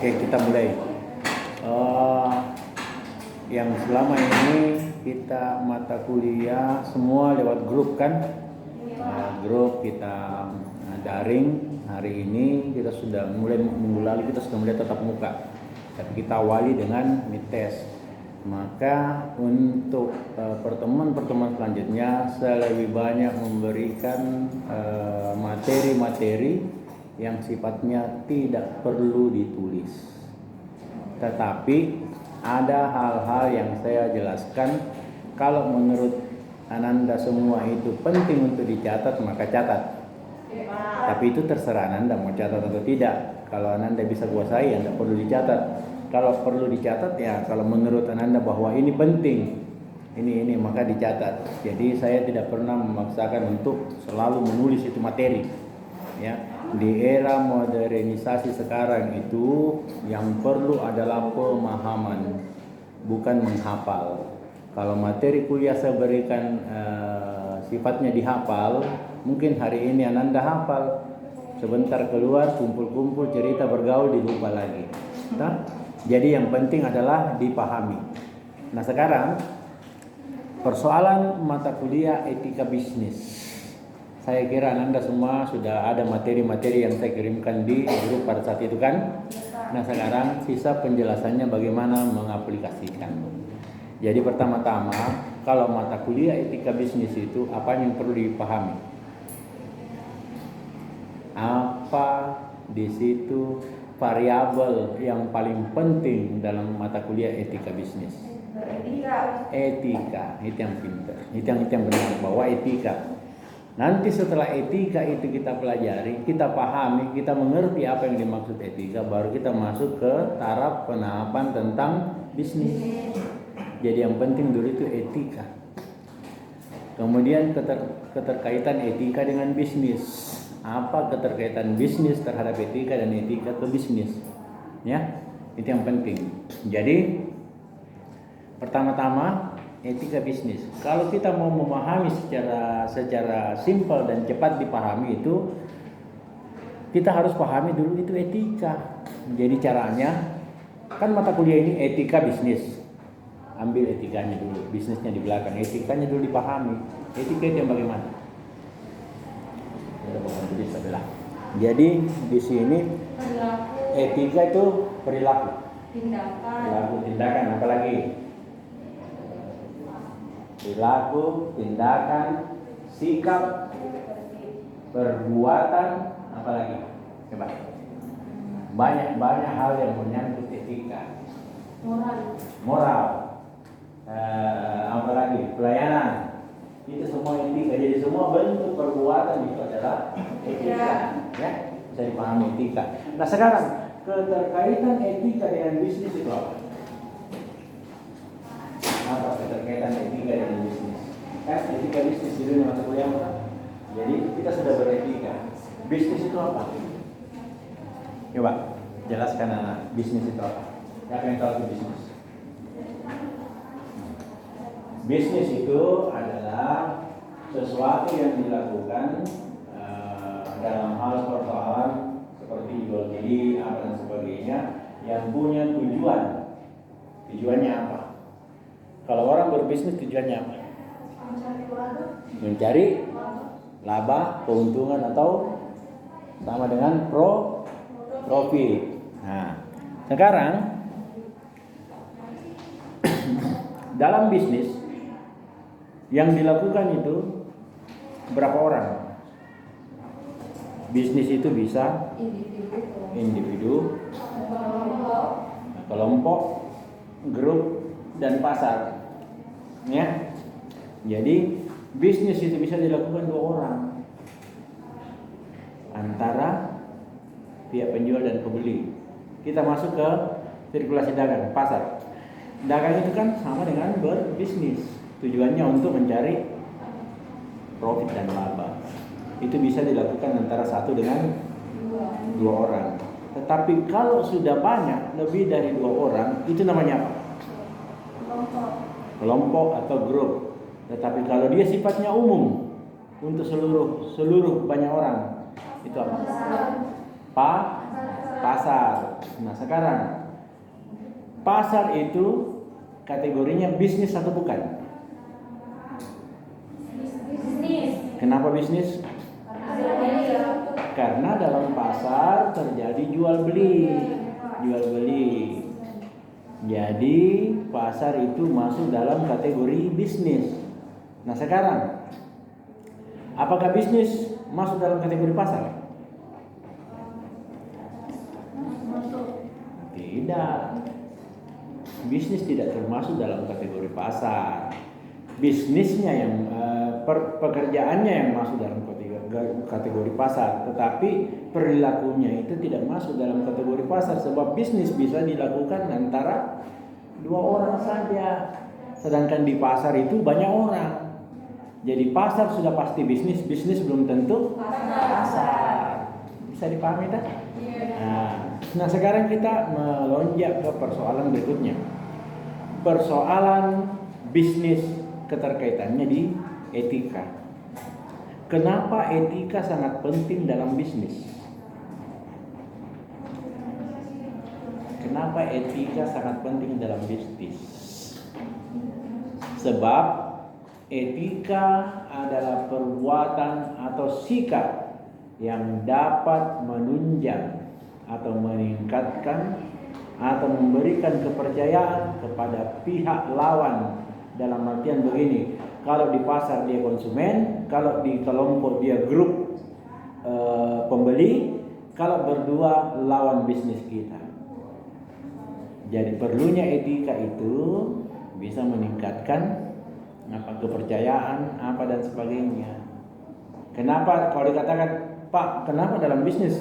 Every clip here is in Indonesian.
Oke, kita mulai. Yang selama ini kita mata kuliah semua lewat grup kan? Grup kita daring. Hari ini kita sudah mulai, minggu lalu kita sudah mulai tatap muka. Tapi kita awali dengan mid test. Maka untuk pertemuan-pertemuan selanjutnya saya lebih banyak memberikan materi-materi yang sifatnya tidak perlu ditulis. Tetapi ada hal-hal yang saya jelaskan, kalau menurut Ananda semua itu penting untuk dicatat, maka catat. Tapi itu terserah Ananda mau catat atau tidak. Kalau Ananda bisa kuasai, Anda perlu dicatat. Kalau perlu dicatat ya, kalau menurut Ananda bahwa ini penting, ini maka dicatat. Jadi saya tidak pernah memaksakan untuk selalu menulis itu materi. Ya, di era modernisasi sekarang itu yang perlu adalah pemahaman, bukan menghafal. Kalau materi kuliah saya berikan sifatnya dihafal, mungkin hari ini Ananda hafal, sebentar keluar kumpul-kumpul cerita bergaul dilupa lagi. Nah, jadi yang penting adalah dipahami. Nah sekarang persoalan mata kuliah etika bisnis. Saya kira Anda semua sudah ada materi-materi yang saya kirimkan di grup pada saat itu kan. Nah sekarang sisa penjelasannya bagaimana mengaplikasikan. Jadi pertama-tama kalau mata kuliah etika bisnis itu apa yang perlu dipahami? Apa di situ variabel yang paling penting dalam mata kuliah etika bisnis? Etika, itu yang pintar, itu yang benar, bahwa etika. Nanti setelah etika itu kita pelajari, kita pahami, kita mengerti apa yang dimaksud etika, baru kita masuk ke taraf penahapan tentang bisnis. Jadi yang penting dulu itu etika. Kemudian keterkaitan etika dengan bisnis. Apa keterkaitan bisnis terhadap etika dan etika ke bisnis? Ya, itu yang penting. Jadi pertama-tama etika bisnis. Kalau kita mau memahami secara simpel dan cepat dipahami itu, kita harus pahami dulu itu etika. Jadi caranya kan mata kuliah ini etika bisnis. Ambil etikanya dulu, bisnisnya di belakang, etikanya dulu dipahami. Etika itu yang bagaimana? Jadi di sini etika itu perilaku, tindakan, apalagi perilaku, tindakan, sikap, perbuatan, apalagi coba. Banyak hal yang menyangkut etika. Moral, apalagi pelayanan. Itu semua etika. Jadi semua bentuk perbuatan itu adalah etika. Ya, bisa dipahami etika. Nah sekarang keterkaitan etika dengan bisnis itu apa? Apa keterkaitan etika dengan bisnis? Kan etika bisnis di dunia mata kuliah. Jadi kita sudah beretika. Bisnis itu apa? Coba jelaskan anak. Bisnis itu apa? Siapa yang tahu bisnis? Bisnis itu adalah sesuatu yang dilakukan dalam hal persoalan seperti jual beli apa dan sebagainya yang punya tujuan. Tujuannya apa? Kalau orang berbisnis tujuannya apa? Mencari laba, keuntungan atau sama dengan profit. Nah, sekarang dalam bisnis yang dilakukan itu berapa orang? Bisnis itu bisa individu, kelompok, grup, dan pasar. Ya. Jadi bisnis itu bisa dilakukan 2 orang. Antara pihak penjual dan pembeli. Kita masuk ke sirkulasi dagang, pasar. Dagang itu kan sama dengan berbisnis. Tujuannya untuk mencari profit dan laba. Itu bisa dilakukan antara 1 dengan 2 orang. Tetapi kalau sudah banyak, lebih dari 2 orang, itu namanya apa? Kelompok atau grup. Tetapi kalau dia sifatnya umum untuk seluruh banyak orang, itu apa? pasar. Nah sekarang, pasar itu kategorinya bisnis atau bukan? Bisnis. Kenapa bisnis? Karena dalam pasar terjadi jual beli. Jadi pasar itu masuk dalam kategori bisnis. Nah sekarang, apakah bisnis masuk dalam kategori pasar? Tidak. Bisnis tidak termasuk dalam kategori pasar. Bisnisnya yang pekerjaannya yang masuk dalam kategori pasar, tetapi perilakunya itu tidak masuk dalam kategori pasar, sebab bisnis bisa dilakukan antara dua orang saja, sedangkan di pasar itu banyak orang. Jadi pasar sudah pasti bisnis, bisnis belum tentu pasar. Bisa dipahami tak? Nah sekarang kita melonjak ke persoalan berikutnya. Persoalan bisnis keterkaitannya di etika. Kenapa etika sangat penting dalam bisnis? Kenapa etika sangat penting dalam bisnis? Sebab etika adalah perbuatan atau sikap yang dapat menunjang atau meningkatkan atau memberikan kepercayaan kepada pihak lawan. Dalam artian begini, kalau di pasar dia konsumen, kalau di kelompok dia grup pembeli, kalau berdua lawan bisnis kita. Jadi perlunya etika itu bisa meningkatkan kepercayaan dan sebagainya. Kenapa kalau dikatakan, Pak, kenapa dalam bisnis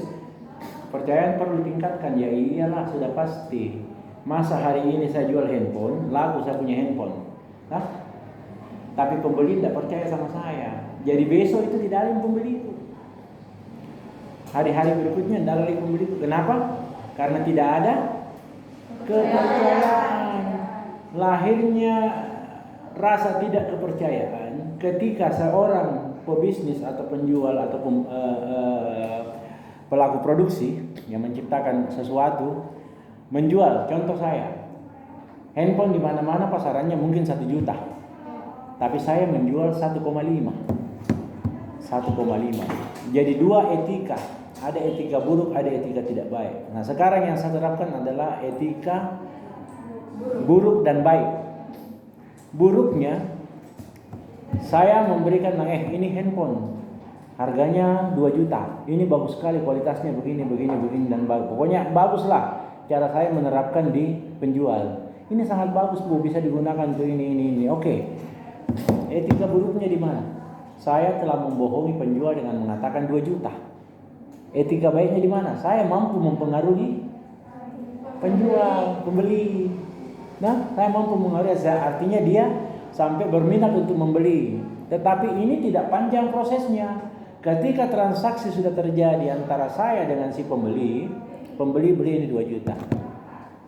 percayaan perlu ditingkatkan? Ya iyalah, sudah pasti. Masa hari ini saya jual handphone, laku saya punya handphone. Tapi pembeli tidak percaya sama saya. Jadi besok itu tidak ada yang pembeli itu. Hari-hari berikutnya tidak ada lagi pembeli itu. Kenapa? Karena tidak ada kepercayaan. Lahirnya rasa tidak kepercayaan ketika seorang pebisnis atau penjual atau pelaku produksi yang menciptakan sesuatu menjual. Contoh saya, handphone di mana-mana pasarannya mungkin 1 juta. Tapi saya menjual 1,5. Jadi dua etika. Ada etika buruk, ada etika tidak baik. Nah sekarang yang saya terapkan adalah etika buruk dan baik. Buruknya, saya memberikan, ini handphone. Harganya 2 juta. Ini bagus sekali, kualitasnya begini dan bagus. Pokoknya baguslah cara saya menerapkan di penjual. Ini sangat bagus Bu, bisa digunakan untuk ini. Oke. Etika buruknya di mana? Saya telah membohongi penjual dengan mengatakan 2 juta. Etika baiknya di mana? Saya mampu mempengaruhi penjual, pembeli. Nah, saya mampu mempengaruhi, artinya dia sampai berminat untuk membeli. Tetapi ini tidak panjang prosesnya. Ketika transaksi sudah terjadi antara saya dengan si pembeli beli ini 2 juta.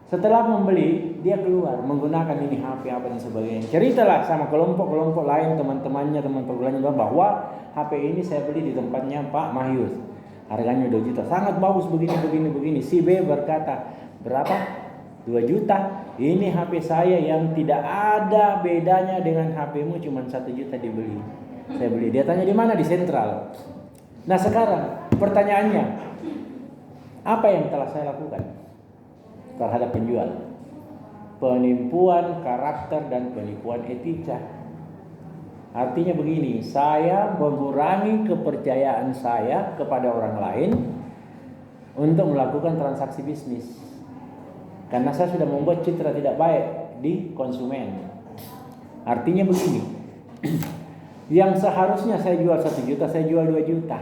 Setelah membeli, dia keluar menggunakan ini HP apa dan sebagainya. Ceritalah sama kelompok-kelompok lain, teman-temannya, teman pergaulannya bahwa HP ini saya beli di tempatnya Pak Mahyus. Harganya 2 juta. Sangat bagus begini. Si B berkata, berapa? 2 juta. Ini HP saya yang tidak ada bedanya dengan HPmu, cuma 1 juta dibeli. Saya beli. Dia tanya di mana? Di Sentral. Nah sekarang pertanyaannya, apa yang telah saya lakukan terhadap penjual? Penipuan karakter dan penipuan etika. Artinya begini, saya mengurangi kepercayaan saya kepada orang lain untuk melakukan transaksi bisnis. Karena saya sudah membuat citra tidak baik di konsumen. Artinya begini, yang seharusnya saya jual 1 juta, saya jual 2 juta.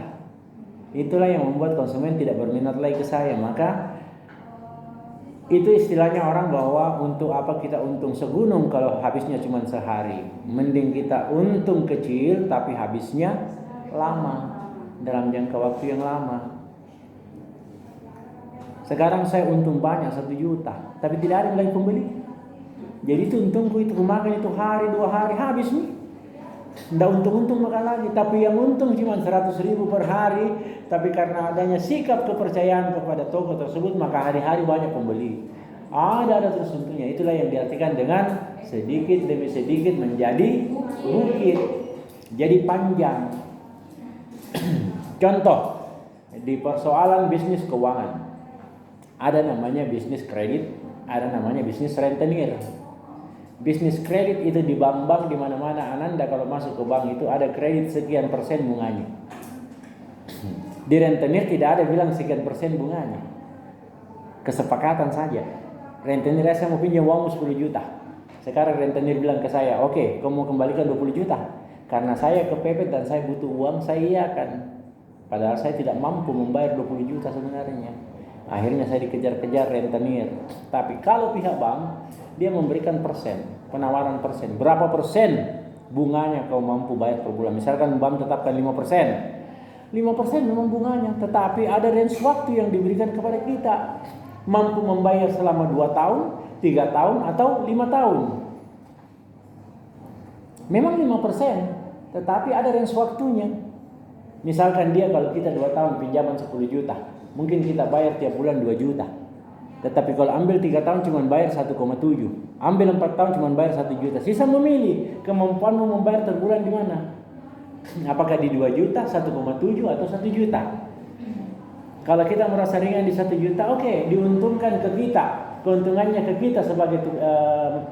Itulah yang membuat konsumen tidak berminat lagi ke saya. Maka itu istilahnya orang bahwa untuk apa kita untung segunung kalau habisnya cuma sehari. Mending kita untung kecil tapi habisnya lama, dalam jangka waktu yang lama. Sekarang saya untung banyak 1 juta, tapi tidak ada lagi pembeli. Jadi itu untungku itu kemakan itu hari 2 hari habis nih. Nggak untung-untung makan lagi, tapi yang untung cuma 100.000 per hari. Tapi karena adanya sikap kepercayaan kepada toko tersebut, maka hari-hari banyak pembeli. Ada terus untungnya. Itulah yang diartikan dengan sedikit demi sedikit menjadi bukit, jadi panjang. Contoh di persoalan bisnis keuangan, ada namanya bisnis kredit, ada namanya bisnis rentenir. Bisnis kredit itu di bank-bank di mana-mana, Ananda kalau masuk ke bank itu ada kredit sekian persen bunganya. Di rentenir tidak ada bilang sekian persen bunganya. Kesepakatan saja. Rentenir saya mau pinjam uangmu 10 juta. Sekarang rentenir bilang ke saya, oke, kamu mau kembalikan 20 juta. Karena saya kepepet dan saya butuh uang, saya iakan. Padahal saya tidak mampu membayar 20 juta sebenarnya. Akhirnya saya dikejar-kejar rentenir. Tapi kalau pihak bank, dia memberikan persen, penawaran persen. Berapa persen bunganya kau mampu bayar per bulan? Misalkan bank tetapkan 5%. 5% memang bunganya, tetapi ada range waktu yang diberikan kepada kita. Mampu membayar selama 2 tahun, 3 tahun, atau 5 tahun. Memang 5%, tetapi ada range waktunya. Misalkan dia kalau kita 2 tahun pinjaman 10 juta, mungkin kita bayar tiap bulan 2 juta. Tetapi kalau ambil 3 tahun cuma bayar 1,7, ambil 4 tahun cuma bayar 1 juta. Sisa memilih kemampuanmu membayar per bulan di mana. Apakah di 2 juta, 1,7 atau 1 juta. Kalau kita merasa ringan di 1 juta, oke, diuntungkan ke kita. Keuntungannya ke kita sebagai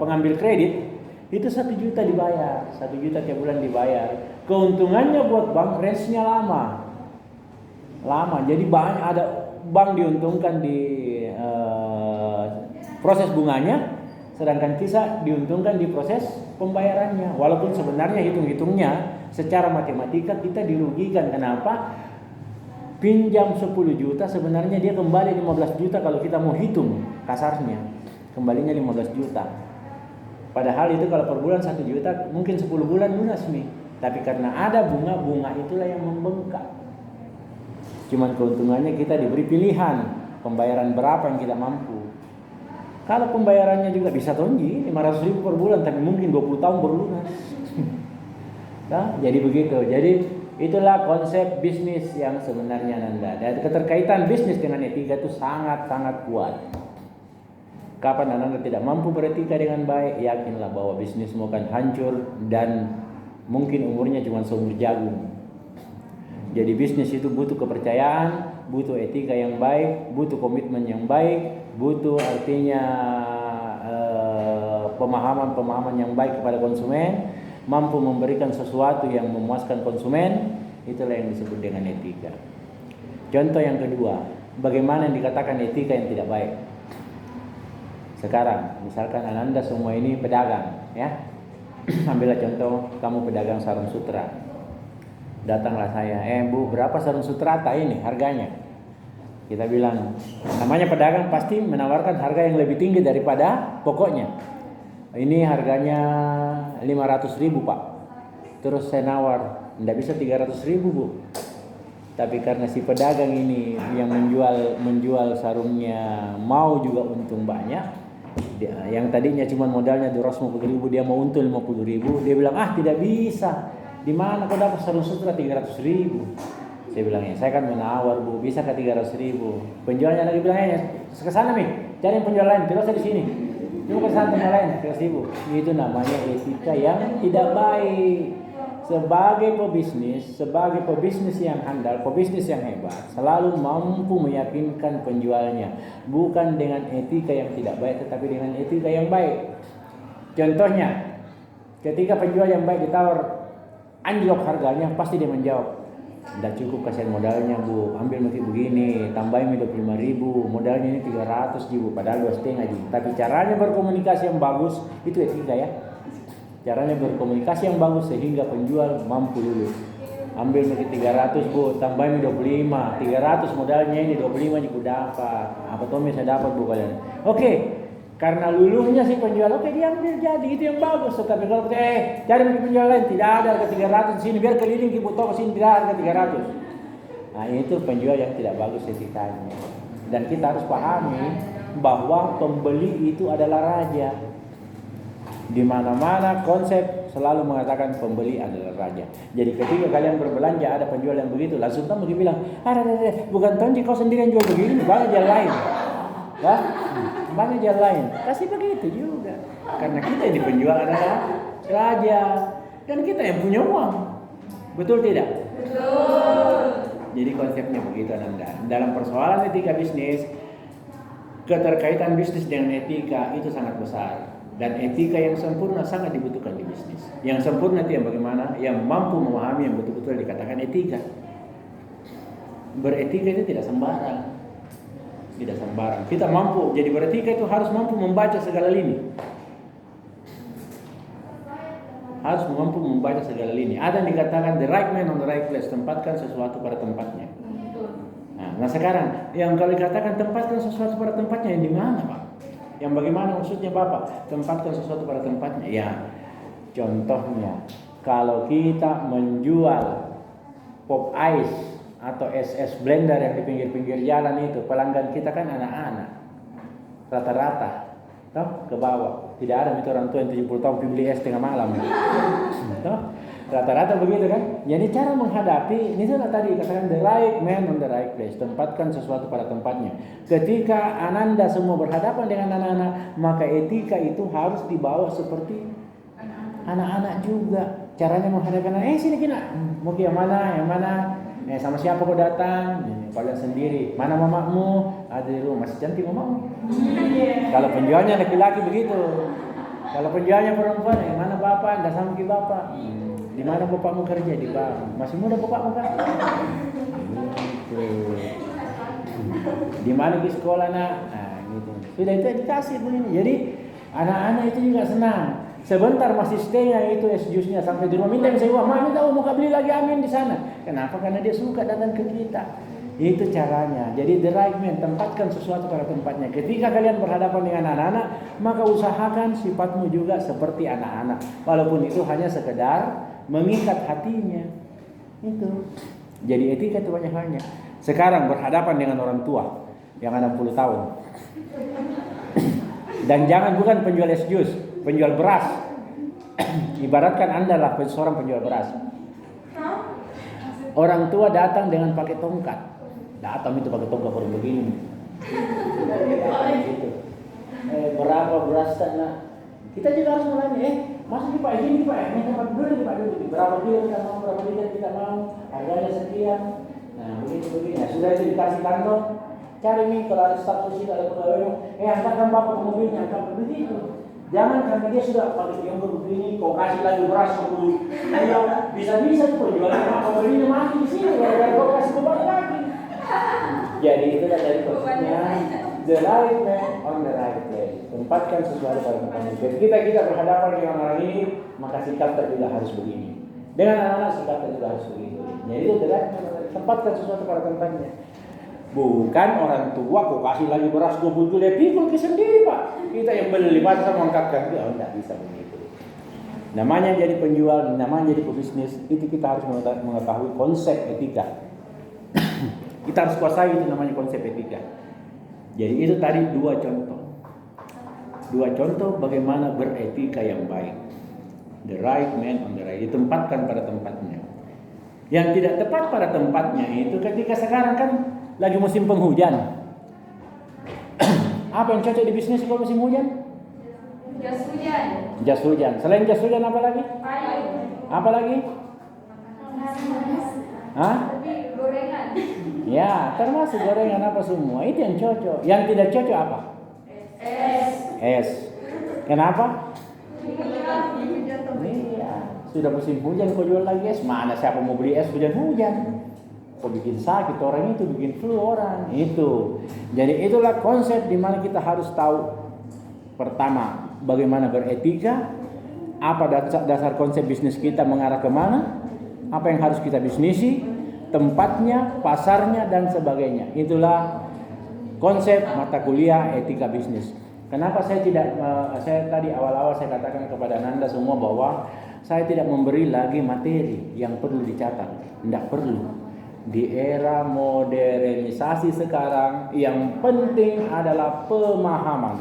pengambil kredit, itu 1 juta dibayar, 1 juta tiap bulan dibayar. Keuntungannya buat bank range-nya lama. Jadi banyak ada bank diuntungkan di proses bunganya, sedangkan kita diuntungkan di proses pembayarannya. Walaupun sebenarnya hitung-hitungnya secara matematika kita dirugikan. Kenapa? Pinjam 10 juta sebenarnya dia kembali 15 juta kalau kita mau hitung kasarnya. Kembalinya 15 juta. Padahal itu kalau per bulan 1 juta mungkin 10 bulan lunas nih. Tapi karena ada bunga itulah yang membengkak. Cuman keuntungannya kita diberi pilihan pembayaran berapa yang kita mampu. Kalau pembayarannya juga bisa tonji 500.000 per bulan, tapi mungkin 20 tahun baru lunas. Nah, jadi begitu. Jadi itulah konsep bisnis yang sebenarnya Nanda. Dan keterkaitan bisnis dengan etika itu sangat-sangat kuat. Kapan Anda tidak mampu beretika dengan baik, yakinlah bahwa bisnismu akan hancur dan mungkin umurnya cuma seumur jagung. Jadi bisnis itu butuh kepercayaan, butuh etika yang baik, butuh komitmen yang baik, butuh artinya pemahaman yang baik kepada konsumen, mampu memberikan sesuatu yang memuaskan konsumen. Itulah yang disebut dengan etika. Contoh yang kedua, bagaimana yang dikatakan etika yang tidak baik. Sekarang, misalkan Ananda semua ini pedagang, ya. Ambillah contoh, kamu pedagang sarung sutra. Datanglah saya, Bu, berapa sarung sutrata ini harganya? Kita bilang, namanya pedagang pasti menawarkan harga yang lebih tinggi daripada pokoknya. Ini harganya 500.000 Pak. Terus saya nawar, tidak bisa 300.000 Bu. Tapi karena si pedagang ini yang menjual sarungnya mau juga untung banyak, yang tadinya cuma modalnya 250.000, dia mau untung 50.000, dia bilang tidak bisa. Di mana kau dapat sarung sutra 300.000? Saya bilang saya kan menawar Bu, bisa ke 300.000. Penjualnya lagi bilang ke sana nih, cari penjual lain, tidak usah di sini. Cuma ke sana penjual lain 300.000. Itu namanya etika yang tidak baik. Sebagai pebisnis yang handal, pebisnis yang hebat, selalu mampu meyakinkan penjualnya, bukan dengan etika yang tidak baik, tetapi dengan etika yang baik. Contohnya, ketika penjual yang baik ditawar anjlok harganya, pasti dia menjawab, tidak cukup kasihan modalnya Bu, ambil mesti begini, tambahin 25.000, modalnya ini 300.000, padahal 2,5 juta. Tapi caranya berkomunikasi yang bagus, itu etika ya. Caranya berkomunikasi yang bagus sehingga penjual mampu dulu. Ambil mesti 300 Bu, tambahin 25, 300 modalnya ini 25 juga dapat. Apa tuh bisa dapat Bu kalian? Oke. Karena luluhnya si penjual, oke diambil jadi itu yang bagus. Tapi kalau cari penjual lain, tidak ada harga 300 di sini, biar keliling ibu toko sini tidak harga 300. Nah itu penjual yang tidak bagus etikanya. Dan kita harus pahami bahwa pembeli itu adalah raja. Di mana-mana konsep selalu mengatakan pembeli adalah raja. Jadi ketika kalian berbelanja ada penjual yang begitu, langsung kamu bilang, bukan Tonji kau sendiri yang jual begini, banyak jalan lain. Ya? Banyak jalan lain. Kasih begitu juga. Karena kita ini penjual adalah raja. Dan kita yang punya uang. Betul tidak? Betul. Jadi konsepnya begitu Ananda. Dalam persoalan etika bisnis, keterkaitan bisnis dengan etika itu sangat besar. Dan etika yang sempurna sangat dibutuhkan di bisnis. Yang sempurna itu yang bagaimana? Yang mampu memahami yang betul-betul dikatakan etika. Beretika itu tidak sembarang. Tidak sembarang. Kita mampu, jadi beretika itu harus mampu membaca segala lini. Harus mampu membaca segala lini. Ada yang dikatakan the right man on the right place. Tempatkan sesuatu pada tempatnya. Nah sekarang, yang kalau dikatakan tempatkan sesuatu pada tempatnya, yang di mana Pak? Yang bagaimana maksudnya Bapak? Tempatkan sesuatu pada tempatnya. Ya, contohnya kalau kita menjual pop ice atau es blender yang di pinggir-pinggir jalan itu, pelanggan kita kan anak-anak. Rata-rata, toh ke bawah. Tidak ada itu orang tua yang 70 tahun beli es tengah malam. Toh, rata-rata begitu kan? Jadi cara menghadapi ini sudah tadi katakan the right man on the right place. Tempatkan sesuatu pada tempatnya. Ketika Ananda semua berhadapan dengan anak-anak, maka etika itu harus dibawa seperti anak-anak juga. Caranya menghadapi anak, sini kena. Mau yang mana? Yang mana? Sama siapa kau datang? Kalian sendiri. Mana mamamu? Ada di rumah. Masih cantik mamamu. Kalau penjualnya laki-laki begitu. Kalau penjualnya perempuan, mana bapak? Enggak sama ki bapak. Di mana bapakmu kerja? Di bank. Masih muda bapakmu kan? Di mana di sekolah nak? Nah, gitu. Sudah itu dikasih begini. Jadi anak-anak itu juga senang. Sebentar masih stay-nya itu es jusnya sampai di rumah minta saya uang, mami tahu mau beli lagi amin di sana. Kenapa? Karena dia suka datang ke kita. Itu caranya. Jadi the right man, tempatkan sesuatu pada tempatnya. Ketika kalian berhadapan dengan anak-anak, maka usahakan sifatmu juga seperti anak-anak. Walaupun itu hanya sekedar mengikat hatinya. Itu. Jadi etika itu banyak hanya. Sekarang berhadapan dengan orang tua yang 60 tahun. Dan jangan bukan penjual es jus, penjual beras. Ibaratkan Anda lah seorang penjual beras. Orang tua datang dengan pakai tongkat. Datang itu pakai tongkat baru begini. Gitu. Berapa beras nak? Kita juga harus mulai masuk Pak ini Pak, ini tempat dulu Pak dulu. Berapa kilo kita mau, berapa liter kita mau, harganya sekian. Nah begini. Nah, sudah itu dikasih kantong. Cari nih kalau ada staf khusus ada pegawai, antarkan bapak ke mobilnya, antarkan begitu. Jangan karena dia sudah pakai tiongkok begini, kau kasih lagi beras dulu. Ayo bisa tuh jualan apa belinya mati di sini, kalau kau kasih kembali lagi. Jadi itu dari konsepnya the right man on the right place. Tempatkan sesuatu pada tempatnya. Jadi kita berhadapan dengan orang ini, maka sikap kita juga harus begini. Dengan anak-anak sikap kita juga harus begitu. Jadi itu the right man, tempatkan sesuatu pada tempatnya. Bukan orang tua kok kasih lagi beras 20 kilo, pikul ke sendiri Pak. Kita yang beli masa mengangkatkan dia, tidak bisa begitu. Namanya jadi penjual, namanya jadi pebisnis, itu kita harus mengetahui konsep etika. Kita harus kuasai itu namanya konsep etika. Jadi itu tadi dua contoh bagaimana beretika yang baik. The right man on the right, ditempatkan pada tempatnya. Yang tidak tepat pada tempatnya itu ketika sekarang kan lagi musim penghujan. Apa yang cocok di bisnis kalau musim hujan? Jas hujan. Selain jas hujan apa lagi? Apa lagi? Hah? Gorengan. Ya, termasuk gorengan apa semua. Itu yang cocok. Yang tidak cocok apa? Es. Kenapa? Iya. Sudah musim hujan kau jual lagi es. Mana siapa mau beli es hujan-hujan? Kok bikin sakit orang itu, bikin flu orang itu. Jadi itulah konsep di mana kita harus tahu pertama bagaimana beretika, apa dasar konsep bisnis kita mengarah kemana, apa yang harus kita bisnisi, tempatnya, pasarnya dan sebagainya. Itulah konsep mata kuliah etika bisnis. Kenapa saya tadi awal-awal saya katakan kepada Nanda semua bahwa saya tidak memberi lagi materi yang perlu dicatat, tidak perlu. Di era modernisasi sekarang yang penting adalah pemahaman.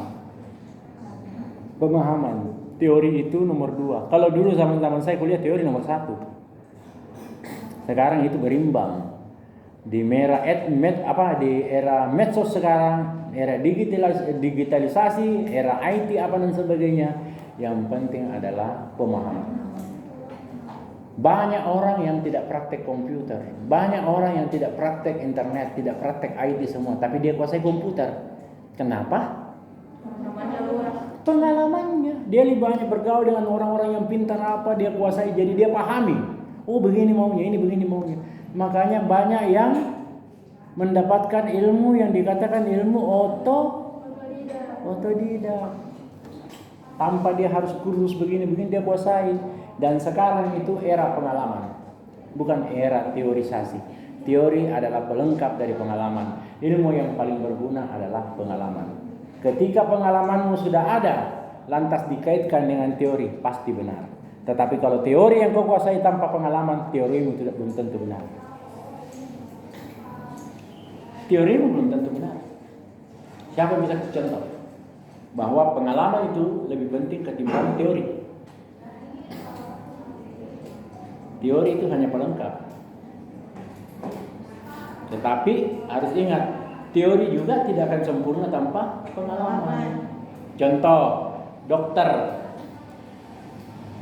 teori itu nomor 2. Kalau dulu zaman saya kuliah teori nomor 1. Sekarang itu berimbang. Di di era medsos sekarang, era digitalisasi, era IT apa dan sebagainya, yang penting adalah pemahaman. Banyak orang yang tidak praktek komputer, banyak orang yang tidak praktek internet, tidak praktek IT semua, tapi dia kuasai komputer. Kenapa? Pengalamannya. Dia lebih banyak bergaul dengan orang-orang yang pintar apa, dia kuasai, jadi dia pahami. Oh begini maunya, ini begini maunya. Makanya banyak yang mendapatkan ilmu yang dikatakan ilmu otodidak. Tanpa dia harus kursus begini-begini dia kuasai. Dan sekarang itu era pengalaman, bukan era teorisasi. Teori adalah pelengkap dari pengalaman. Ilmu yang paling berguna adalah pengalaman. Ketika pengalamanmu sudah ada, lantas dikaitkan dengan teori, pasti benar. Tetapi kalau teori yang kau kuasai tanpa pengalaman, teorimu belum tentu benar. Teorimu belum tentu benar. Siapa bisa contoh bahwa pengalaman itu lebih penting ketimbang teori? Teori itu hanya pelengkap. Tetapi harus ingat, teori juga tidak akan sempurna tanpa pengalaman. Contoh, dokter.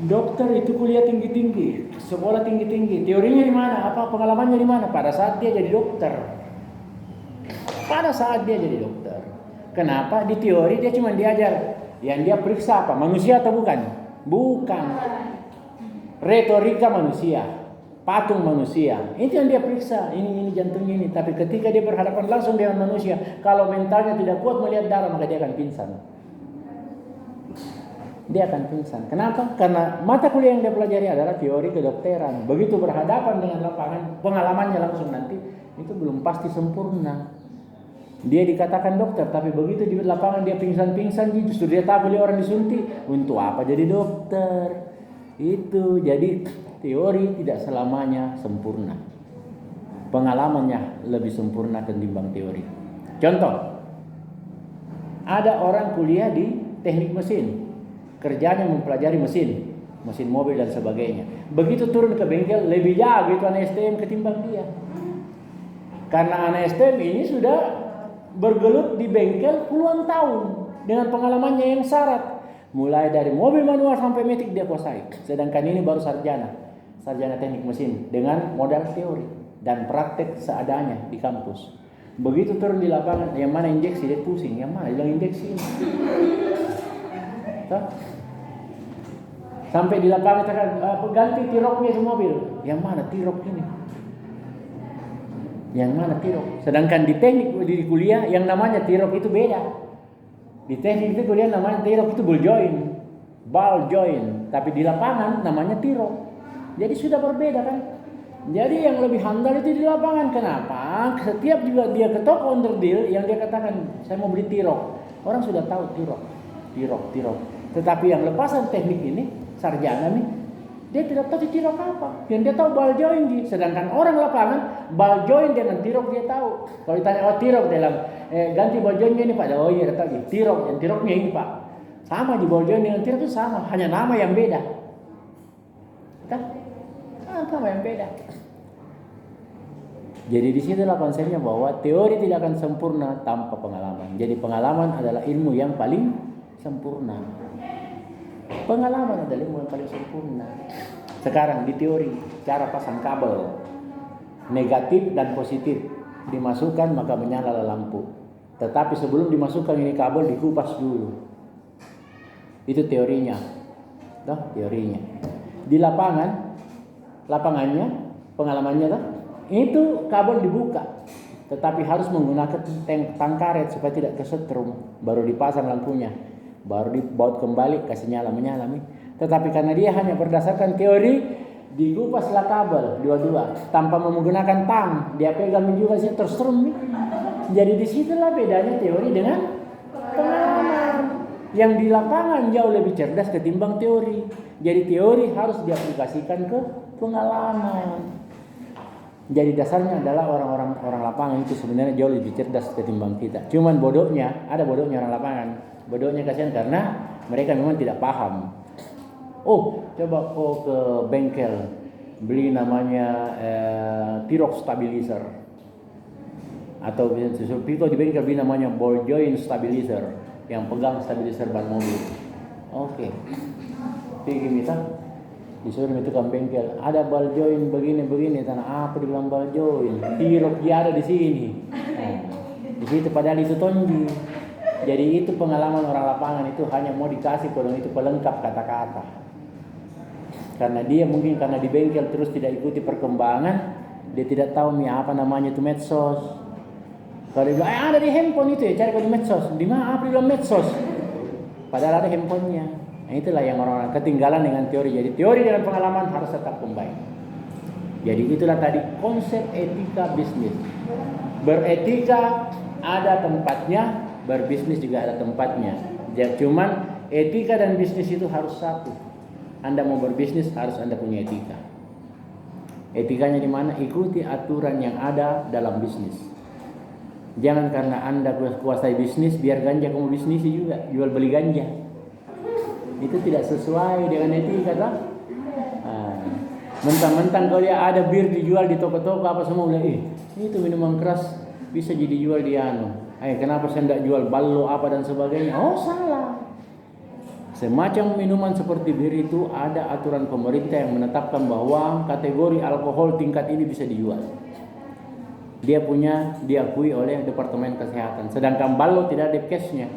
Dokter itu kuliah tinggi-tinggi, sekolah tinggi-tinggi. Teorinya di mana? Apa pengalamannya di mana? Pada saat dia jadi dokter. Pada saat dia jadi dokter. Kenapa? Di teori dia cuma diajar. Yang dia periksa apa? Manusia atau bukan? Bukan. Retorika manusia, patung manusia, itu yang dia periksa. Ini jantungnya ini. Tapi ketika dia berhadapan langsung dengan manusia, kalau mentalnya tidak kuat melihat darah, maka dia akan pingsan. Dia akan pingsan. Kenapa? Karena mata kuliah yang dia pelajari adalah teori kedokteran. Begitu berhadapan dengan lapangan, pengalamannya langsung nanti, itu belum pasti sempurna. Dia dikatakan dokter, tapi begitu di lapangan dia pingsan-pingsan, justru dia tahu beli orang disuntik. Untuk apa jadi dokter? Itu jadi teori tidak selamanya sempurna. Pengalamannya lebih sempurna ketimbang teori. Contoh, ada orang kuliah di teknik mesin, kerjanya mempelajari mesin mobil dan sebagainya. Begitu turun ke bengkel lebih jago itu anak STM ketimbang dia. Karena anak STM ini sudah bergelut di bengkel puluhan tahun dengan pengalamannya yang syarat. Mulai dari mobil manual sampai metik dia kuasai. Sedangkan ini baru sarjana teknik mesin dengan modal teori dan praktek seadanya di kampus. Begitu turun di lapangan, yang mana injeksi dia pusing, yang mana bilang injeksi ini. Sampai di lapangan ganti tiroknya itu mobil, yang mana tirok ini? Yang mana tirok? Sedangkan di teknik di kuliah yang namanya tirok itu beda. Di teknik itu kuliah namanya tirok itu ball joint, tapi di lapangan namanya tirok. Jadi sudah berbeda kan? Jadi yang lebih handal itu di lapangan. Kenapa? Setiap juga dia ke toko onderdil yang dia katakan saya mau beli tirok, orang sudah tahu tirok. Tetapi yang lepasan teknik ini sarjana nih, dia tidak tahu tirok apa. Yang dia tahu ball joint. Sedangkan orang lapangan ball joint dengan tirok dia tahu. Kalau ditanya tirok dia bilang ganti ball jointnya ini Pak. Oh iya tahu tirok, yang tiroknya ini Pak. Sama di ball joint dengan tirok itu sama, hanya nama yang beda. Kan? Nama yang beda. Jadi di situlah konsepnya bahwa teori tidak akan sempurna tanpa pengalaman. Jadi pengalaman adalah ilmu yang paling sempurna. Pengalaman adalah ilmu yang paling sempurna. Sekarang di teori, cara pasang kabel negatif dan positif dimasukkan maka menyala lampu. Tetapi sebelum dimasukkan ini kabel dikupas dulu. Itu teorinya. Teorinya. Di lapangannya, pengalamannya itu kabel dibuka. Tetapi harus menggunakan tangkaret supaya tidak kesetrum, baru dipasang lampunya. Baru dibaut kembali kasih menyala. Tetapi karena dia hanya berdasarkan teori, dikupaslah kabel dua-dua tanpa menggunakan tang, dia pegang juga sih terstrum nih. Jadi disitulah bedanya teori dengan pengalaman. Yang di lapangan jauh lebih cerdas ketimbang teori. Jadi teori harus diaplikasikan ke pengalaman. Jadi dasarnya adalah orang lapangan itu sebenarnya jauh lebih cerdas ketimbang kita. Cuman bodohnya, ada bodohnya orang lapangan. Bodohnya kasihan karena mereka memang tidak paham. Oh, coba kau ke bengkel beli namanya T-Rock stabilizer, atau Pito di bengkel beli namanya ball joint stabilizer yang pegang stabilizer ban mobil. Oke, pergi minta disuruh itu kan bengkel ada ball joint begini tanah apa dibilang ball joint T-Rock dia ada di sini. Di situ padahal itu tonji. Jadi itu pengalaman orang lapangan itu hanya mau dikasih kodong itu pelengkap kata-kata. Karena dia mungkin karena di bengkel terus tidak ikuti perkembangan, dia tidak tahu apa namanya itu medsos. Kalau dia bilang ada di handphone itu ya cari kau di medsos. Di mana apa dia bilang medsos? Padahal ada handphonenya. Nah, itulah yang orang-orang ketinggalan dengan teori. Jadi teori dengan pengalaman harus tetap combine. Jadi itulah tadi konsep etika bisnis. Beretika ada tempatnya, berbisnis juga ada tempatnya. Jadi cuman etika dan bisnis itu harus satu. Anda mau berbisnis harus Anda punya etika. Etikanya di mana? Ikuti aturan yang ada dalam bisnis. Jangan karena Anda kuasai bisnis biar ganja kamu bisnisi juga, jual beli ganja. Itu tidak sesuai dengan etika kan? Mentang-mentang kalau dia ada bir dijual di toko-toko apa semua bilang, itu minuman keras bisa jadi jual di kenapa saya tidak jual ballo apa dan sebagainya? Oh salah. Semacam minuman seperti bir itu ada aturan pemerintah yang menetapkan bahwa kategori alkohol tingkat ini bisa dijual. Dia diakui oleh Departemen Kesehatan. Sedangkan ballo tidak ada case-nya.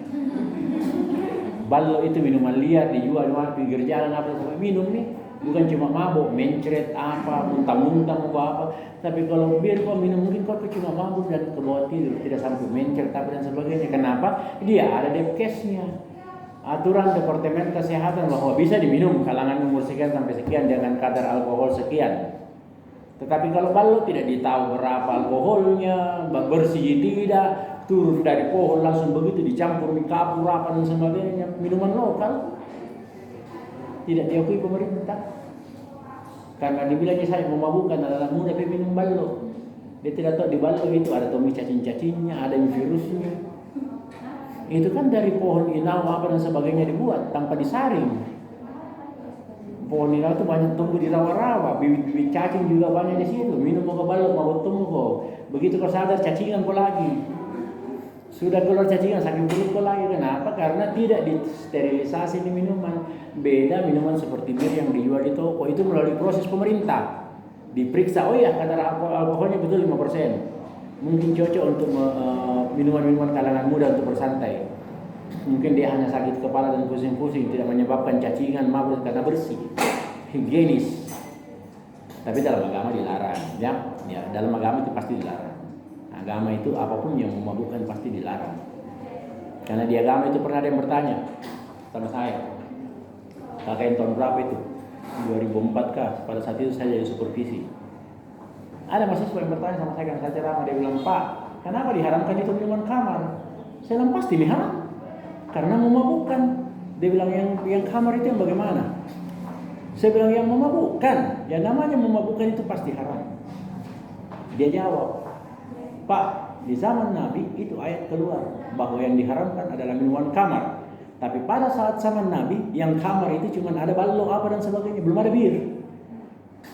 Ballo itu minuman liar dijual di pinggir jalan apa sampai minum nih. Bukan cuma mabuk, mencret apa, muntah-muntah apa. Tapi kalau bir kau minum mungkin kau cuma mabuk dan ke bawah tidur, tidak sampai mencret apa dan sebagainya. Kenapa? Dia ada case-nya. Aturan Departemen Kesehatan bahwa bisa diminum kalangan umur sekian sampai sekian dengan kadar alkohol sekian. Tetapi kalau ballo tidak ditahu berapa alkoholnya, bersih tidak, turun dari pohon langsung begitu dicampur di kapur apa dan sebagainya, minuman lokal tidak diakui pemerintah. Karena dibilangnya saya memabukkan anak muda tapi minum ballo. Dia tidak tahu di ballo itu ada tomi cacing-cacingnya, ada virusnya. Itu kan dari pohon inau apa dan sebagainya dibuat tanpa disaring. Pohon inau itu banyak tumbuh di rawa-rawa, bibit-bibit cacing juga banyak di situ. Minum mau ke ballo, mau tumbuh kok. Begitu kau sadar cacingan kau lagi. Sudah keluar cacingan sakit perut kau lagi. Kenapa? Karena tidak disterilisasi di minuman. Beda minuman seperti bir yang dijual di toko itu melalui proses pemerintah. Diperiksa, oh ya kadar alkoholnya betul 5%. Mungkin cocok untuk minuman-minuman kalangan muda untuk bersantai. Mungkin dia hanya sakit kepala dan pusing-pusing, tidak menyebabkan cacingan, mabuk karena bersih, higienis. Tapi dalam agama dilarang, ya dalam agama itu pasti dilarang. Agama itu apapun yang memabukkan pasti dilarang. Karena di agama itu pernah ada yang bertanya sama saya, kakek tahun berapa itu? 2004 kah? Pada saat itu saya jadi supervisi. Ada mahasiswa yang bertanya sama saya kan saya ceramah, dia bilang, Pak, kenapa diharamkan itu minuman kamar? Saya bilang pasti diharam, karena memabukkan. Dia bilang yang kamar itu yang bagaimana? Saya bilang yang memabukkan, ya namanya memabukkan itu pasti haram. Dia jawab, Pak, di zaman Nabi itu ayat keluar bahwa yang diharamkan adalah minuman kamar. Tapi pada saat zaman Nabi yang kamar itu cuma ada ballo apa dan sebagainya, belum ada bir.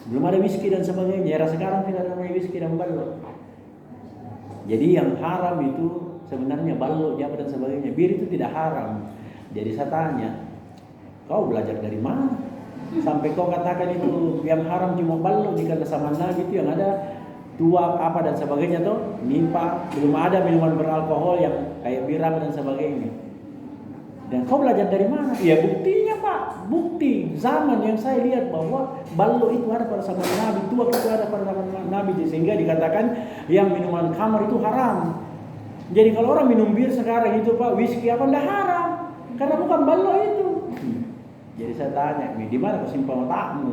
Belum ada whisky dan sebagainya. Era sekarang tidak ada whisky dan ballo. Jadi yang haram itu sebenarnya ballo, japa dan sebagainya. Bir itu tidak haram. Jadi saya tanya, kau belajar dari mana? Sampai kau katakan itu yang haram cuma ballo, jika zaman Nabi itu yang ada tua apa dan sebagainya tuh, nipa, belum ada minuman beralkohol yang kayak bir dan sebagainya. Dan kau belajar dari mana? Ya buktinya Pak, bukti zaman yang saya lihat bahwa ballo itu ada pada zaman Nabi, tua itu ada pada zaman Nabi, sehingga dikatakan yang minuman kamar itu haram. Jadi kalau orang minum bir sekarang itu Pak, whisky apa enggak haram, karena bukan ballo itu. Jadi saya tanya, di mana kesimpulan otakmu?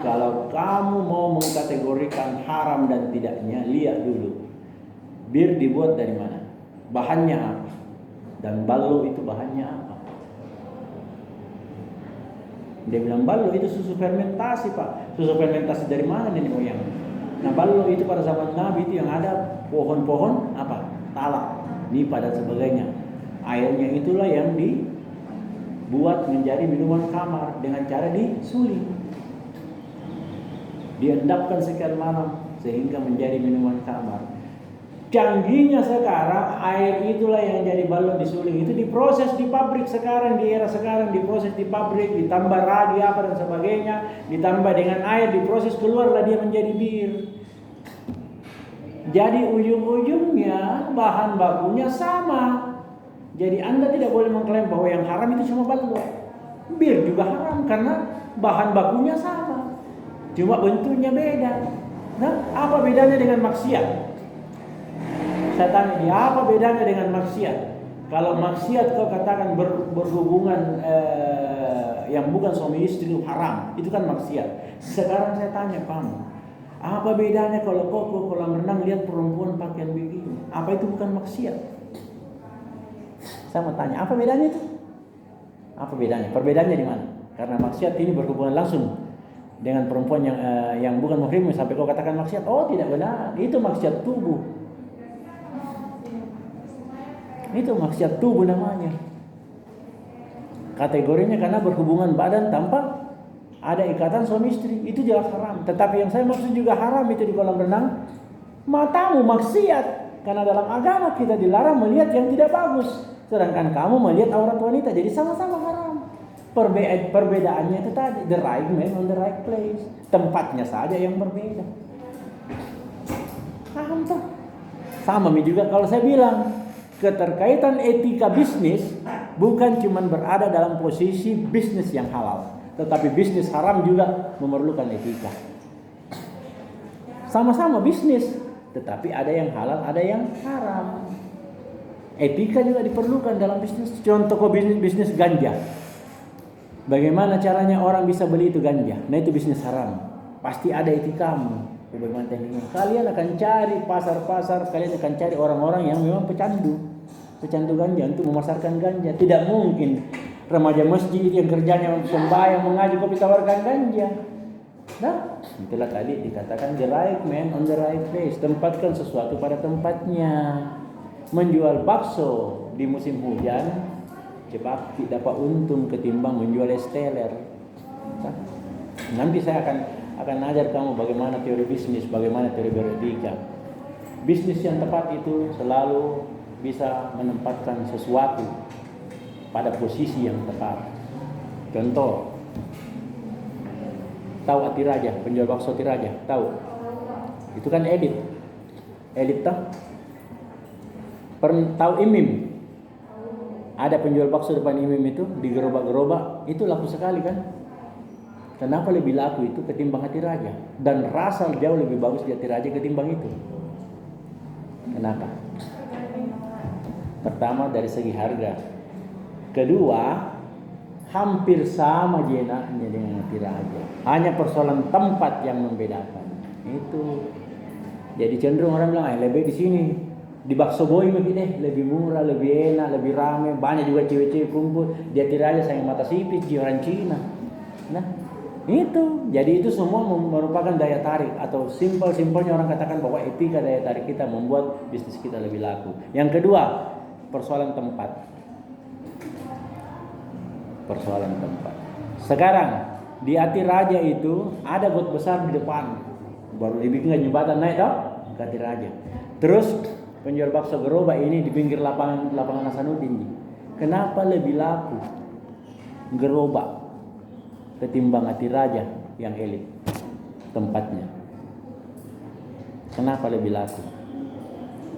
Kalau kamu mau mengkategorikan haram dan tidaknya, lihat dulu bir dibuat dari mana, bahannya apa, dan ballo itu bahannya apa. Dia bilang ballo itu susu fermentasi Pak. Susu fermentasi dari mana nenek moyang? Nah ballo itu pada zaman Nabi itu yang ada pohon-pohon apa, talak, nipa dan sebagainya. Airnya itulah yang buat menjadi minuman kamar dengan cara disuling. Diendapkan sekian malam sehingga menjadi minuman kamar. Canggihnya sekarang air itulah yang jadi balon disuling, itu diproses di pabrik sekarang, di era sekarang diproses di pabrik, ditambah ragi apa dan sebagainya, ditambah dengan air, diproses, keluarlah dia menjadi bir. Jadi ujung-ujungnya bahan bakunya sama. Jadi Anda tidak boleh mengklaim bahwa yang haram itu cuma balon. Bir juga haram karena bahan bakunya sama, cuma bentuknya beda. Nah, apa bedanya dengan maksiat? Saya tanya dia, apa bedanya dengan maksiat? Kalau maksiat kau katakan berhubungan yang bukan suami istri itu haram, itu kan maksiat. Sekarang saya tanya kamu, apa bedanya kalau kau ke kolam renang lihat perempuan pakaian begini? Apa itu bukan maksiat? Saya mau tanya, apa bedanya itu? Apa bedanya? Perbedaannya di mana? Karena maksiat ini berhubungan langsung dengan perempuan yang bukan muhrim, sampai kau katakan maksiat. Oh, tidak benar. Itu maksiat tubuh. Itu maksiat tubuh namanya. Kategorinya karena berhubungan badan tanpa ada ikatan suami istri, itu jelas haram. Tetapi yang saya maksud juga haram itu di kolam renang, matamu maksiat. Karena dalam agama kita dilarang melihat yang tidak bagus, sedangkan kamu melihat aurat wanita, jadi sama-sama haram. Perbedaannya itu tadi, the right man on the right place. Tempatnya saja yang berbeda. Paham tuh? Sama juga kalau saya bilang keterkaitan etika bisnis bukan cuma berada dalam posisi bisnis yang halal, tetapi bisnis haram juga memerlukan etika. Sama-sama bisnis, tetapi ada yang halal, ada yang haram. Etika juga diperlukan dalam bisnis. Contoh bisnis ganja. Bagaimana caranya orang bisa beli itu ganja? Nah, itu bisnis haram. Pasti ada etikamu. Bagaimana tekniknya? Kalian akan cari pasar-pasar, kalian akan cari orang-orang yang memang pecandu ganja untuk memasarkan ganja. Tidak mungkin remaja masjid yang kerjanya sembahyang mengaji kok ditawarkan ganja. Nah, itulah tadi dikatakan the right man on the right place. Tempatkan sesuatu pada tempatnya. Menjual bakso di musim hujan cepat tidak dapat untung ketimbang menjual es teler. Nah, nanti saya akan ajar kamu bagaimana teori bisnis, bagaimana teori beretika. Bisnis yang tepat itu selalu bisa menempatkan sesuatu pada posisi yang tepat. Contoh, tahu Atiraja, penjual bakso Atiraja, tahu? Itu kan elit tahu? Tahu Imim? Ada penjual bakso depan Imim itu di gerobak-gerobak, itu laku sekali kan? Kenapa lebih laku itu ketimbang Atiraja? Dan rasa jauh lebih bagus di Atiraja ketimbang itu. Kenapa? Pertama dari segi harga. Kedua, hampir sama jenaknya dengan Atiraja. Hanya persoalan tempat yang membedakan. Itu. Jadi cenderung orang bilang, lebih di sini. Di Bakso Boy begini lebih murah, lebih enak, lebih ramai, banyak juga cewek-cewek kumpul. Di Atiraja sayang mata sipit, di orang Cina. Nah, itu. Jadi itu semua merupakan daya tarik, atau simpel-simpelnya orang katakan bahwa etika daya tarik kita membuat bisnis kita lebih laku. Yang kedua, persoalan tempat. Persoalan tempat. Sekarang di Atiraja itu ada got besar di depan. Baru dibikin jembatan naik tau? Ke Atiraja. Terus penjual bakso gerobak ini di pinggir lapangan Hasanuddin. Kenapa lebih laku gerobak ketimbang Atiraja yang elit tempatnya? Kenapa lebih laku?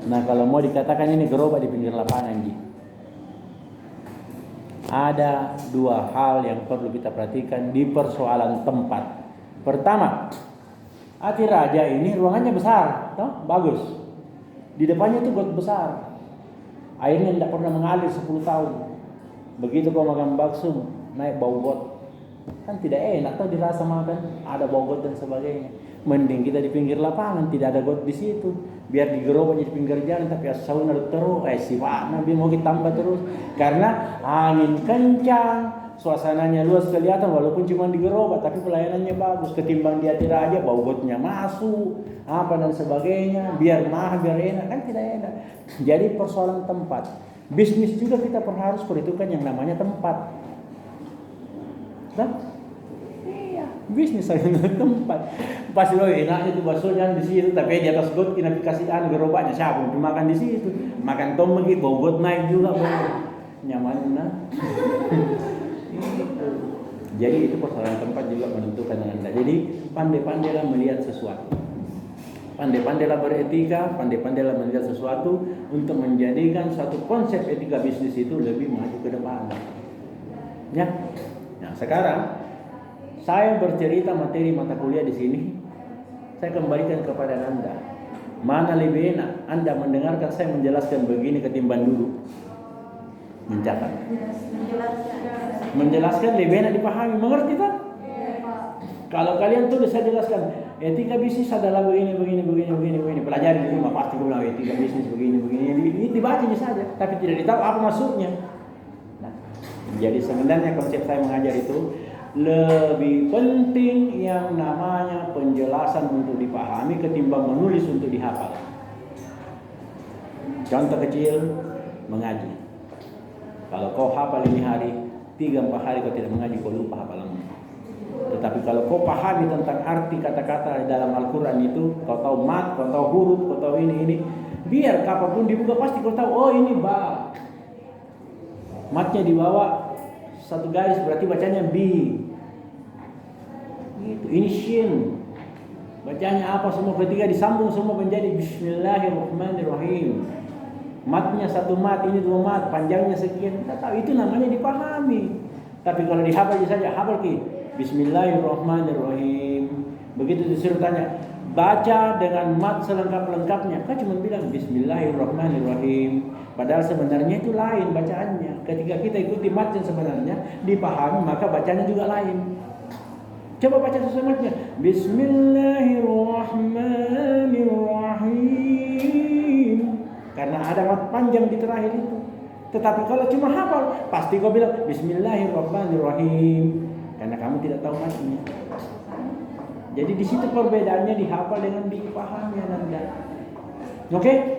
Nah, kalau mau dikatakan ini gerobak di pinggir lapangan, ada dua hal yang perlu kita perhatikan di persoalan tempat. Pertama, Atiraja ini ruangannya besar, toh? Bagus. Di depannya itu got besar. Airnya tidak pernah mengalir 10 tahun. Begitu kau makan bakso, naik bau got. Kan tidak enak tuh dirasa makan, ada bau got dan sebagainya. Mending kita di pinggir lapangan, tidak ada got di situ. Biar di gerobak di pinggir jalan, tapi asal terus, Nabi mau ditambah terus. Karena angin kencang, suasananya luas kelihatan walaupun cuma di gerobak, tapi pelayanannya bagus. Ketimbang di Atiraja, bau gotnya masuk, apa dan sebagainya. Biar mahal, biar enak, kan tidak enak. Jadi persoalan tempat. Bisnis juga kita harus perhitungkan yang namanya tempat. Nah, iya, bisnis saya tempat. Pas lo enaknya tuh bakso jangan di situ, tapi di atas got kita kasih gerobaknya siapa mau makan di situ. Makan tom begitu, bau got naik juga bau. Nyaman nah. Jadi itu persoalan tempat juga menentukan Anda. Jadi pandai-pandailah melihat sesuatu. Pandai-pandailah beretika, pandai-pandailah melihat sesuatu untuk menjadikan suatu konsep etika bisnis itu lebih maju ke depan. Ya. Nah, sekarang saya bercerita materi mata kuliah di sini. Saya kembalikan kepada Anda. Mana lebih enak Anda mendengarkan saya menjelaskan begini ketimbang duduk mencatat. Menjelaskan lebih enak dipahami, mengerti tak? Kalau kalian tulis saya jelaskan etika bisnis adalah begini. Pelajari di rumah pasti gue bilang etika bisnis begini. Dibacanya saja, tapi tidak tahu apa maksudnya. Nah, jadi sebenarnya konsep saya mengajar itu lebih penting yang namanya penjelasan untuk dipahami ketimbang menulis untuk dihafal. Contoh kecil, mengaji. Kalau kau hafal ini hari, 3-4 hari kau tidak mengaji, kau lupa hafalanmu. Tetapi kalau kau pahami tentang arti kata-kata dalam Al-Quran itu, kau tahu mat, kau tahu huruf, kau tahu ini, biar kapanpun dibuka pasti kau tahu, oh ini ba. Matnya di bawah satu garis berarti bacanya bi. Gitu. Ini shin. Bacanya apa semua ketika disambung semua menjadi Bismillahirrahmanirrahim. Matnya satu mat, ini 2 mat, panjangnya sekian. Kita tahu itu namanya dipahami. Tapi kalau dihafal saja, hafal ki Bismillahirrahmanirrahim. Begitu disuruh tanya, baca dengan mat selengkap-lengkapnya. Kau cuma bilang Bismillahirrahmanirrahim. Padahal sebenarnya itu lain bacaannya. Ketika kita ikuti mat yang sebenarnya dipahami, maka bacanya juga lain. Coba baca sesuai matnya. Bismillahirrahmanirrahim. Karena ada mat panjang di terakhir itu. Tetapi kalau cuma hafal, pasti kau bilang Bismillahirrahmanirrahim. Karena kamu tidak tahu matnya. Jadi di situ perbedaannya dihafal dengan dipahami Anda. Oke?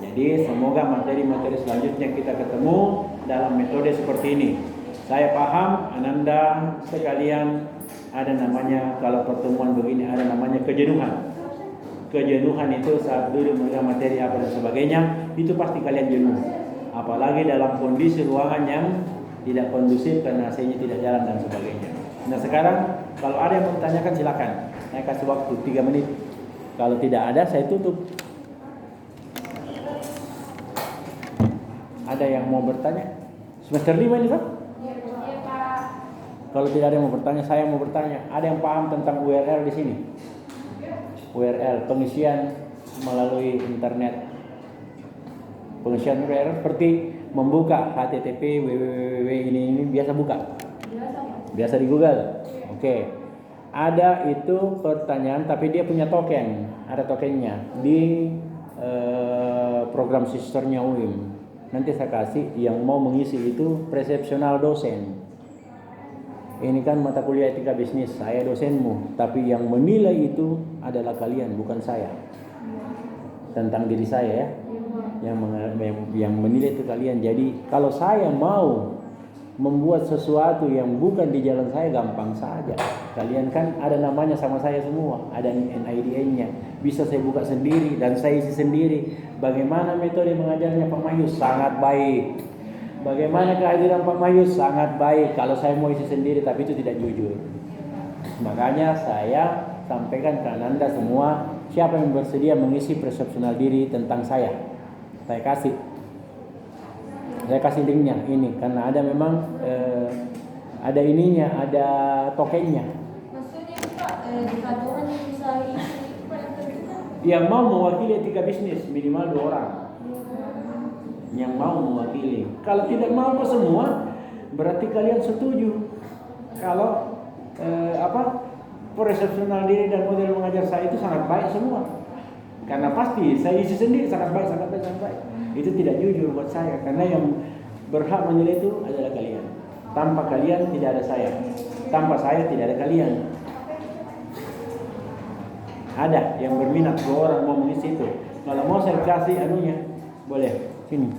Jadi semoga materi-materi selanjutnya kita ketemu dalam metode seperti ini. Saya paham Ananda sekalian ada namanya kalau pertemuan begini ada namanya kejenuhan. Kejenuhan itu saat dulu memegang materi apa dan sebagainya, itu pasti kalian jenuh. Apalagi dalam kondisi ruangan yang tidak kondusif karena AC-nya tidak jalan dan sebagainya. Nah sekarang kalau ada yang mau bertanyakan silakan. Saya kasih waktu 3 menit. Kalau tidak ada saya tutup. Ada yang mau bertanya? Semester 5 ini Pak? Iya Pak. Kalau tidak ada yang mau bertanya, saya mau bertanya. Ada yang paham tentang URL di sini? URL, pengisian melalui internet. Pengisian URL seperti membuka HTTP, www ini biasa buka? Biasa di Google? Oke. Ada itu pertanyaan tapi dia punya token. Ada tokennya di program sisternya UIM. Nanti saya kasih yang mau mengisi itu presepsional dosen. Ini kan mata kuliah etika bisnis, saya dosenmu. Tapi yang menilai itu adalah kalian, bukan saya. Tentang diri saya ya. Yang menilai itu kalian. Jadi kalau saya mau membuat sesuatu yang bukan di jalan saya, gampang saja. Kalian kan ada namanya sama saya semua, ada NIDN-nya. Bisa saya buka sendiri dan saya isi sendiri. Bagaimana metode mengajarnya Pak Mahyus? Sangat baik. Bagaimana kehadiran Pak Mahyus? Sangat baik. Kalau saya mau isi sendiri tapi itu tidak jujur. Makanya saya sampaikan ke Anda semua, siapa yang bersedia mengisi persepsional diri tentang saya kasih linknya ini karena ada memang ada ininya, ada tokennya. Maksudnya Pak, dikatakan bisa isi yang mau mewakili etika bisnis minimal 2 orang yang mau mewakili. Kalau tidak mau ke semua, berarti kalian setuju kalau persepsional diri dan model mengajar saya itu sangat baik semua. Karena pasti saya isi sendiri sangat baik. Itu tidak jujur buat saya. Karena yang berhak menilai itu adalah kalian. Tanpa kalian tidak ada saya. Tanpa saya tidak ada kalian. Ada yang berminat 2 orang mau mengisi itu. Kalau mau saya kasih anunya, boleh. Sini.